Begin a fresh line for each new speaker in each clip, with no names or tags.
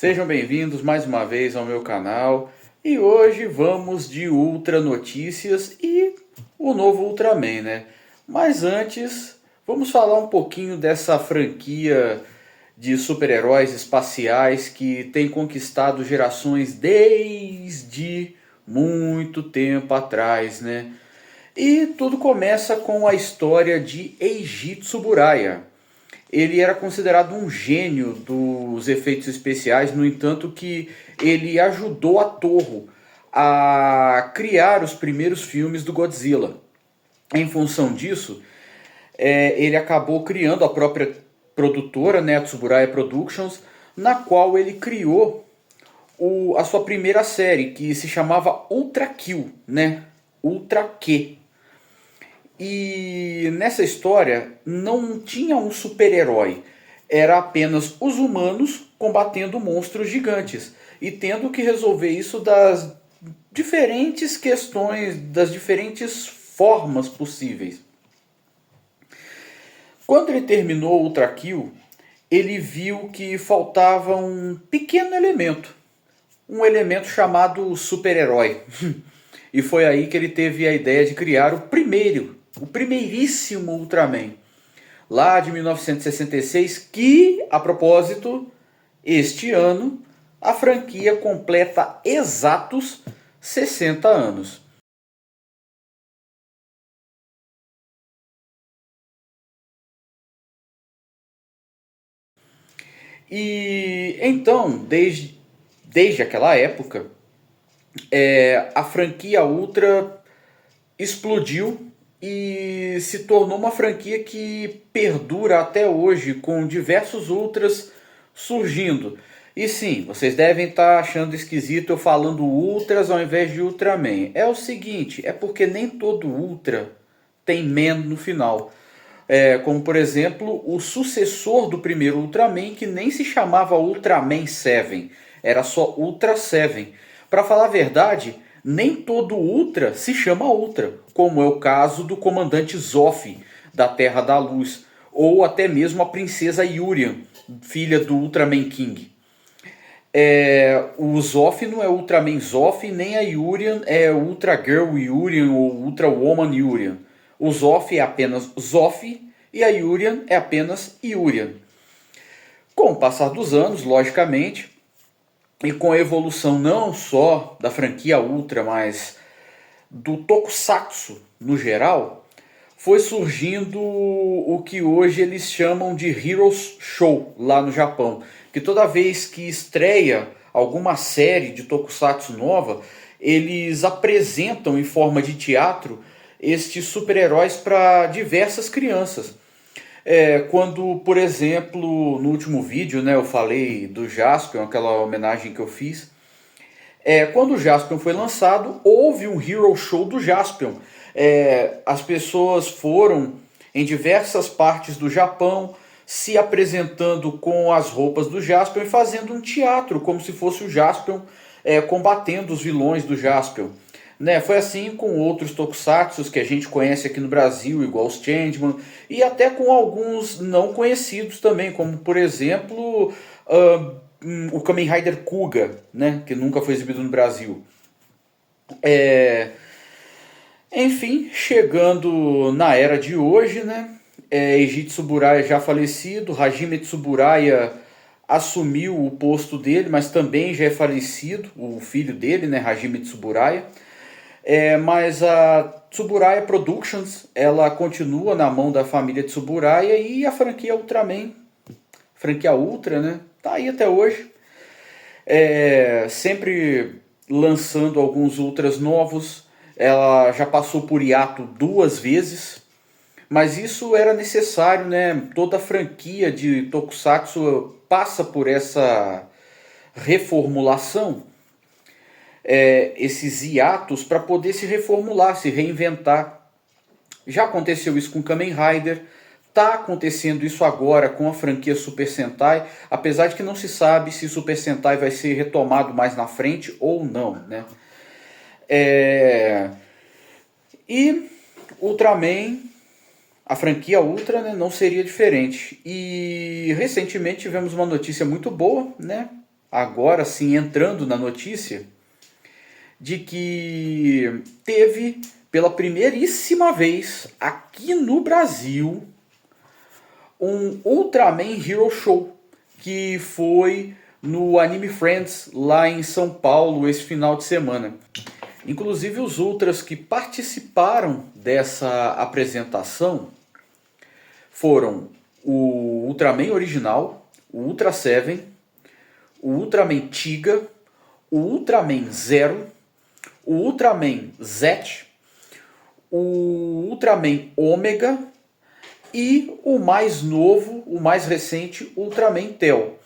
Sejam bem-vindos mais uma vez ao meu canal e hoje vamos de Ultra Notícias e o novo Ultraman, né? Mas antes, vamos falar um pouquinho dessa franquia de super-heróis espaciais que tem conquistado gerações desde muito tempo atrás, né? E tudo começa com a história de Eiji Tsuburaya. Ele era considerado um gênio dos efeitos especiais, no entanto que ele ajudou a Toho a criar os primeiros filmes do Godzilla. Em função disso, ele acabou criando a própria produtora, né, a Tsuburaya Productions, na qual ele criou a sua primeira série, que se chamava Ultra Kill, né? Ultra Q. E nessa história não tinha um super-herói, era apenas os humanos combatendo monstros gigantes e tendo que resolver isso das diferentes questões, das diferentes formas possíveis. Quando ele terminou o Ultra Kill, ele viu que faltava um pequeno elemento, um elemento chamado super-herói. E foi aí que ele teve a ideia de criar o primeiríssimo Ultraman, lá de 1966, que, a propósito, este ano, a franquia completa exatos 60 anos. E então, desde aquela época, a franquia Ultra explodiu e se tornou uma franquia que perdura até hoje, com diversos Ultras surgindo. E sim, vocês devem estar achando esquisito eu falando Ultras ao invés de Ultraman. É o seguinte, é porque nem todo Ultra tem Man no final. Como por exemplo, o sucessor do primeiro Ultraman, que nem se chamava Ultraman 7, era só Ultra 7. Para falar a verdade, nem todo Ultra se chama Ultra, como é o caso do comandante Zoff, da Terra da Luz, ou até mesmo a princesa Yurian, filha do Ultraman King. O Zoff não é Ultraman Zoff, nem a Yurian é Ultra Girl Yurian ou Ultra Woman Yurian. O Zoff é apenas Zoff e a Yurian é apenas Yurian. Com o passar dos anos, logicamente, e com a evolução não só da franquia Ultra, mas do Tokusatsu no geral, foi surgindo o que hoje eles chamam de Heroes Show lá no Japão, que toda vez que estreia alguma série de Tokusatsu nova, eles apresentam em forma de teatro estes super-heróis para diversas crianças. Quando, por exemplo, no último vídeo, né, eu falei do Jaspion, aquela homenagem que eu fiz. Quando o Jaspion foi lançado, houve um Hero Show do Jaspion. As pessoas foram em diversas partes do Japão se apresentando com as roupas do Jaspion e fazendo um teatro, como se fosse o Jaspion combatendo os vilões do Jaspion. Né? Foi assim com outros tokusatsus que a gente conhece aqui no Brasil, igual os Changeman, e até com alguns não conhecidos também, como por exemplo o Kamen Rider Kuga, né? Que nunca foi exibido no Brasil. Enfim, chegando na era de hoje, né? Eiji Tsuburaya já falecido, Hajime Tsuburaya assumiu o posto dele, mas também já é falecido, o filho dele, né, Hajime Tsuburaya. Mas a Tsuburaya Productions, ela continua na mão da família Tsuburaya e a franquia Ultraman, franquia Ultra, né, tá aí até hoje. Sempre lançando alguns Ultras novos. Ela já passou por hiato 2 vezes, mas isso era necessário, né? Toda franquia de Tokusatsu passa por essa reformulação, esses hiatos para poder se reformular, se reinventar. Já aconteceu isso com Kamen Rider, tá acontecendo isso agora com a franquia Super Sentai, apesar de que não se sabe se Super Sentai vai ser retomado mais na frente ou não, né? E Ultraman, a franquia Ultra, né, não seria diferente. E recentemente tivemos uma notícia muito boa, né? agora sim entrando na notícia, de que teve pela primeiríssima vez aqui no Brasil um Ultraman Hero Show, que foi no Anime Friends lá em São Paulo esse final de semana. Inclusive os Ultras que participaram dessa apresentação foram o Ultraman original, o Ultra Seven, o Ultraman Tiga, o Ultraman Zero, o Ultraman Z, o Ultraman Ômega e o mais novo, o mais recente, Ultraman Tel.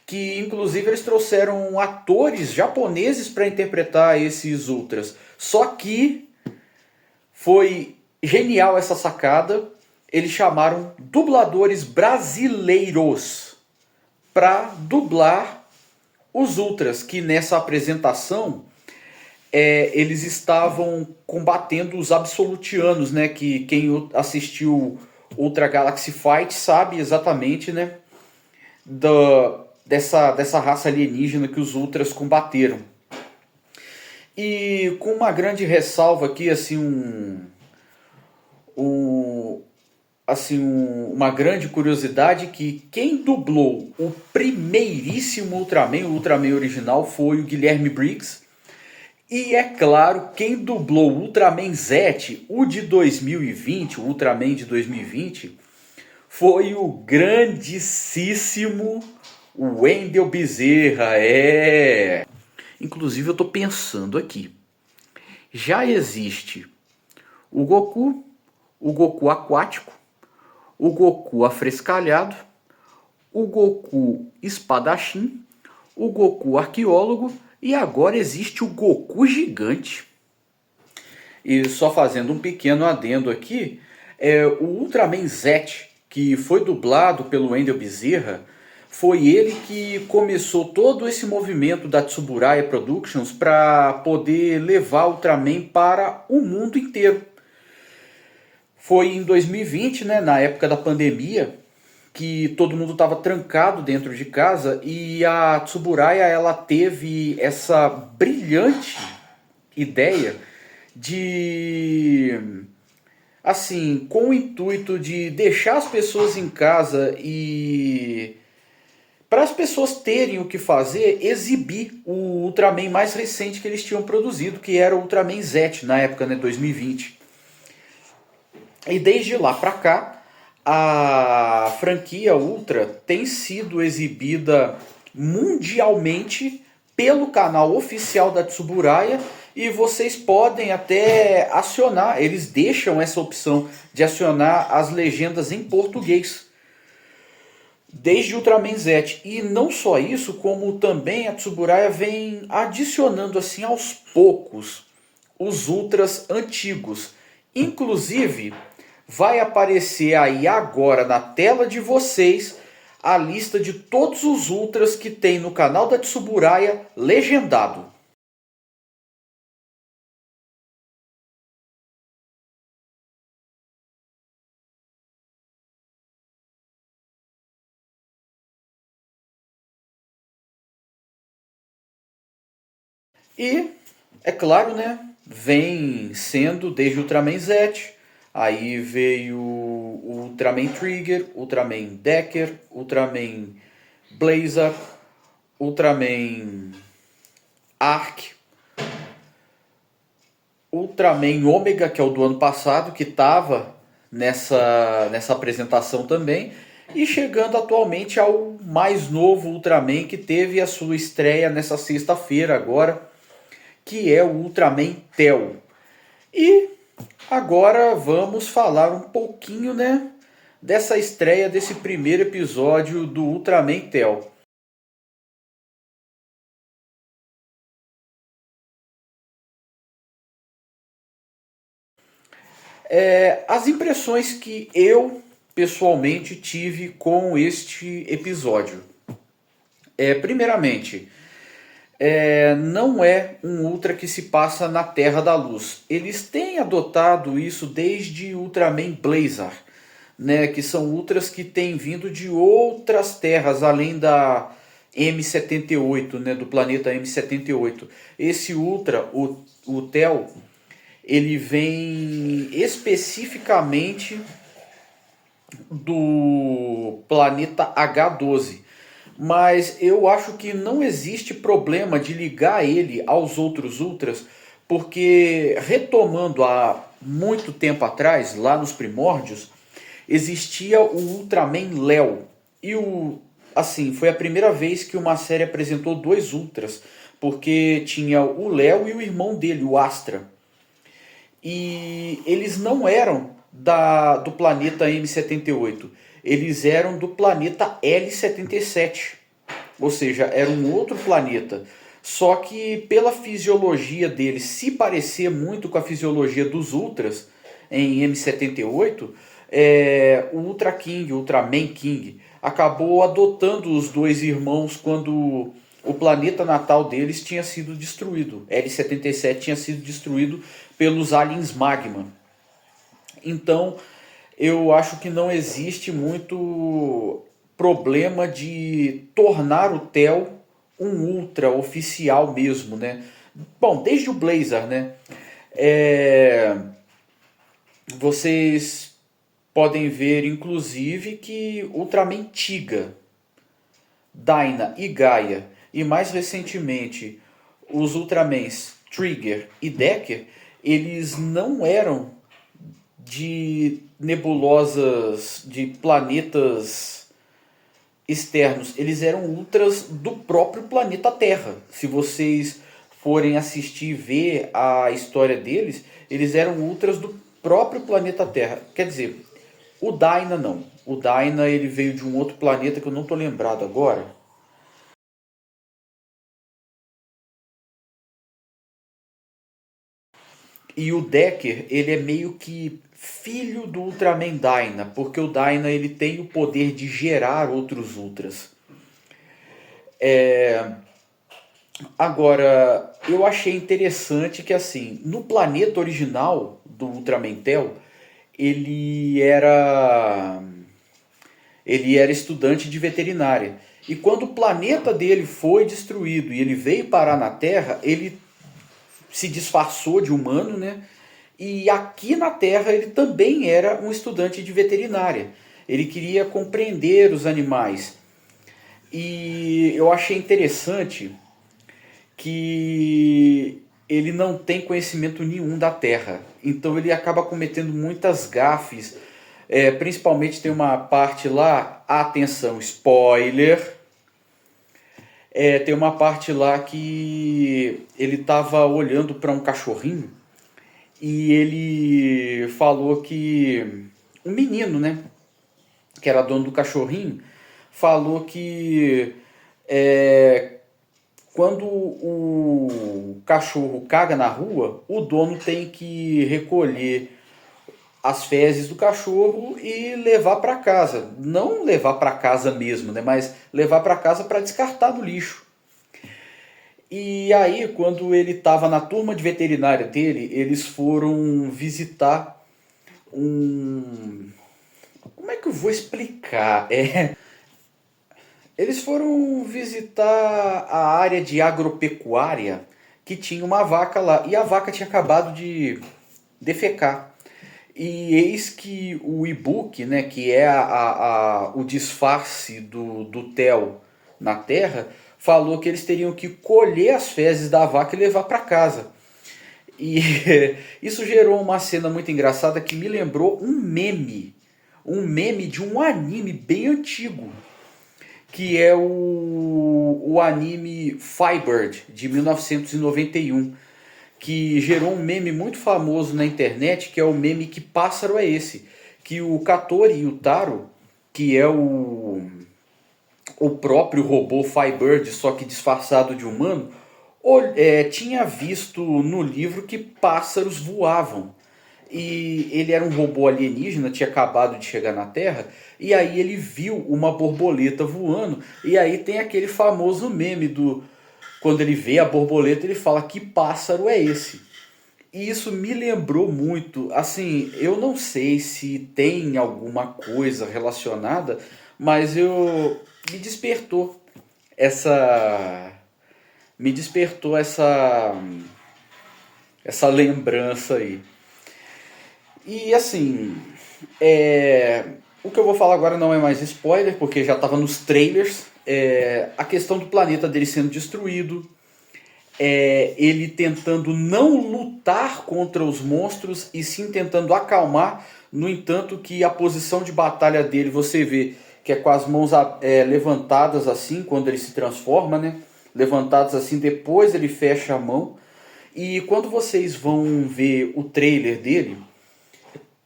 Que inclusive eles trouxeram atores japoneses para interpretar esses Ultras. Só que foi genial essa sacada. Eles chamaram dubladores brasileiros para dublar os Ultras, que nessa apresentação eles estavam combatendo os absolutianos, né? Que quem assistiu Ultra Galaxy Fight sabe exatamente, né? Dessa raça alienígena que os Ultras combateram. E com uma grande ressalva aqui, assim, uma grande curiosidade, que quem dublou o primeiríssimo Ultraman, o Ultraman original, foi o Guilherme Briggs. E é claro, quem dublou o Ultraman Z, o de 2020, o Ultraman de 2020, foi o grandíssimo Wendel Bezerra. Inclusive eu tô pensando aqui, já existe o Goku aquático, o Goku afrescalhado, o Goku espadachim, o Goku arqueólogo e agora existe o Goku gigante. E só fazendo um pequeno adendo aqui, o Ultraman Z, que foi dublado pelo Wendel Bezerra, foi ele que começou todo esse movimento da Tsuburaya Productions para poder levar Ultraman para o mundo inteiro. Foi em 2020, né, na época da pandemia, que todo mundo estava trancado dentro de casa e a Tsuburaya ela teve essa brilhante ideia de, assim, com o intuito de deixar as pessoas em casa e para as pessoas terem o que fazer, exibir o Ultraman mais recente que eles tinham produzido, que era o Ultraman Z, na época, né, 2020. E desde lá para cá, a franquia Ultra tem sido exibida mundialmente pelo canal oficial da Tsuburaya e vocês podem até acionar, eles deixam essa opção de acionar as legendas em português desde Ultraman Z. E não só isso, como também a Tsuburaya vem adicionando assim aos poucos os Ultras antigos. Inclusive, vai aparecer aí agora na tela de vocês a lista de todos os Ultras que tem no canal da Tsuburaya legendado. E, é claro, né, vem sendo desde Ultraman Z, aí veio o Ultraman Trigger, Ultraman Decker, Ultraman Blazer, Ultraman Arc, Ultraman Ômega, que é o do ano passado, que estava nessa apresentação também, e chegando atualmente ao mais novo Ultraman, que teve a sua estreia nessa sexta-feira agora, que é o Ultraman Tel. E agora vamos falar um pouquinho, né, dessa estreia desse primeiro episódio do Ultraman Tel. As impressões que eu pessoalmente tive com este episódio. Primeiramente, não é um Ultra que se passa na Terra da Luz. Eles têm adotado isso desde Ultraman Blazar, né, que são Ultras que têm vindo de outras terras, além da M78, né, do planeta M78. Esse Ultra, o TEL, ele vem especificamente do planeta H12. Mas eu acho que não existe problema de ligar ele aos outros Ultras, porque retomando há muito tempo atrás, lá nos primórdios, existia o Ultraman Léo. E assim, foi a primeira vez que uma série apresentou dois Ultras, porque tinha o Léo e o irmão dele, o Astra. E eles não eram do planeta M78, eles eram do planeta L77, ou seja, era um outro planeta. Só que pela fisiologia deles se parecer muito com a fisiologia dos Ultras em M78, o Ultra King, o Ultraman King, acabou adotando os dois irmãos quando o planeta natal deles tinha sido destruído. L77 tinha sido destruído pelos aliens Magma. Então, eu acho que não existe muito problema de tornar o TEL um Ultra oficial mesmo, né? Bom, desde o Blazer, né? Vocês podem ver, inclusive, que Ultraman Tiga, Dyna e Gaia, e mais recentemente os Ultramans Trigger e Decker, eles não eram de nebulosas, de planetas externos, eles eram ultras do próprio planeta Terra. Se vocês forem assistir e ver a história deles, eles eram ultras do próprio planeta Terra. Quer dizer, o Dyna não. O Dyna ele veio de um outro planeta que eu não estou lembrado agora. E o Decker, ele é meio que filho do Ultraman Dyna, porque o Dyna ele tem o poder de gerar outros Ultras. Agora, eu achei interessante que assim, no planeta original do Ultraman Tel, ele era ele era estudante de veterinária. E quando o planeta dele foi destruído e ele veio parar na Terra, ele se disfarçou de humano, né? E aqui na Terra ele também era um estudante de veterinária. Ele queria compreender os animais. E eu achei interessante que ele não tem conhecimento nenhum da Terra. Então ele acaba cometendo muitas gafes. Principalmente tem uma parte lá, atenção, spoiler. Tem uma parte lá que ele estava olhando para um cachorrinho e ele falou que um menino, né, que era dono do cachorrinho, falou que quando o cachorro caga na rua, o dono tem que recolher as fezes do cachorro e levar para casa. Não levar para casa mesmo, né, mas levar para casa para descartar no lixo. E aí, quando ele estava na turma de veterinária dele, eles foram visitar um. Como é que eu vou explicar? Eles foram visitar a área de agropecuária que tinha uma vaca lá. E a vaca tinha acabado de defecar. E eis que o e-book, né, que é o disfarce do TEL na Terra, falou que eles teriam que colher as fezes da vaca e levar para casa. E isso gerou uma cena muito engraçada que me lembrou um meme de um anime bem antigo, que é o anime Firebird, de 1991, que gerou um meme muito famoso na internet, que é o meme Que Pássaro é Esse? Que o Katori Yutaro, que é o próprio robô Firebird, só que disfarçado de humano, tinha visto no livro que pássaros voavam. E ele era um robô alienígena, tinha acabado de chegar na Terra, e aí ele viu uma borboleta voando, e aí tem aquele famoso meme do... Quando ele vê a borboleta, ele fala, que pássaro é esse? E isso me lembrou muito, assim, eu não sei se tem alguma coisa relacionada, mas me despertou essa me despertou essa lembrança aí. E assim, o que eu vou falar agora não é mais spoiler, porque já estava nos trailers. A questão do planeta dele sendo destruído, ele tentando não lutar contra os monstros e sim tentando acalmar. No entanto, que a posição de batalha dele você vê que é com as mãos levantadas assim quando ele se transforma, né? Levantadas assim, depois ele fecha a mão. E quando vocês vão ver o trailer dele,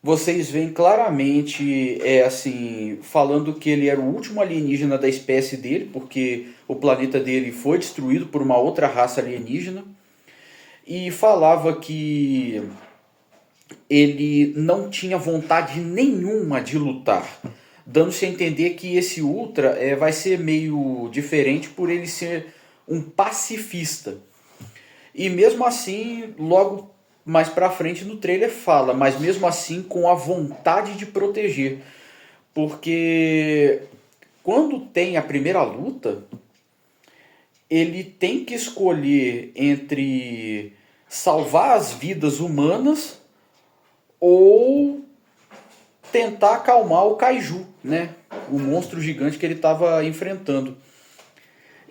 vocês veem claramente, assim, falando que ele era o último alienígena da espécie dele, porque o planeta dele foi destruído por uma outra raça alienígena, e falava que ele não tinha vontade nenhuma de lutar, dando-se a entender que esse Ultra vai ser meio diferente por ele ser um pacifista. E mesmo assim, logo mais pra frente no trailer fala, mas mesmo assim com a vontade de proteger. Porque quando tem a primeira luta, ele tem que escolher entre salvar as vidas humanas ou tentar acalmar o Kaiju, né? O monstro gigante que ele estava enfrentando.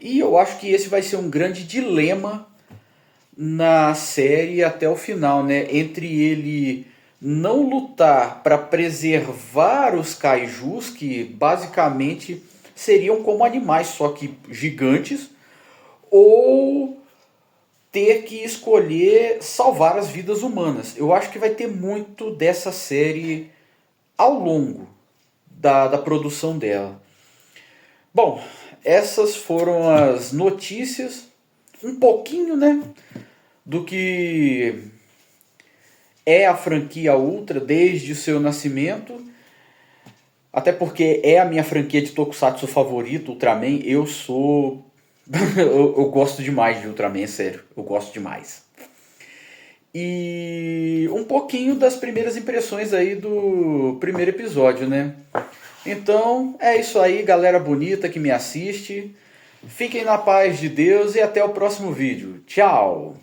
E eu acho que esse vai ser um grande dilema na série até o final, né? Entre ele não lutar para preservar os kaijus, que basicamente seriam como animais, só que gigantes, ou ter que escolher salvar as vidas humanas. Eu acho que vai ter muito dessa série ao longo da produção dela. Bom, essas foram as notícias, um pouquinho, né, do que é a franquia Ultra desde o seu nascimento. Até porque é a minha franquia de Tokusatsu favorito, Ultraman. Eu sou... eu gosto demais de Ultraman, sério. Eu gosto demais. E um pouquinho das primeiras impressões aí do primeiro episódio, né? Então, é isso aí, galera bonita que me assiste. Fiquem na paz de Deus e até o próximo vídeo. Tchau!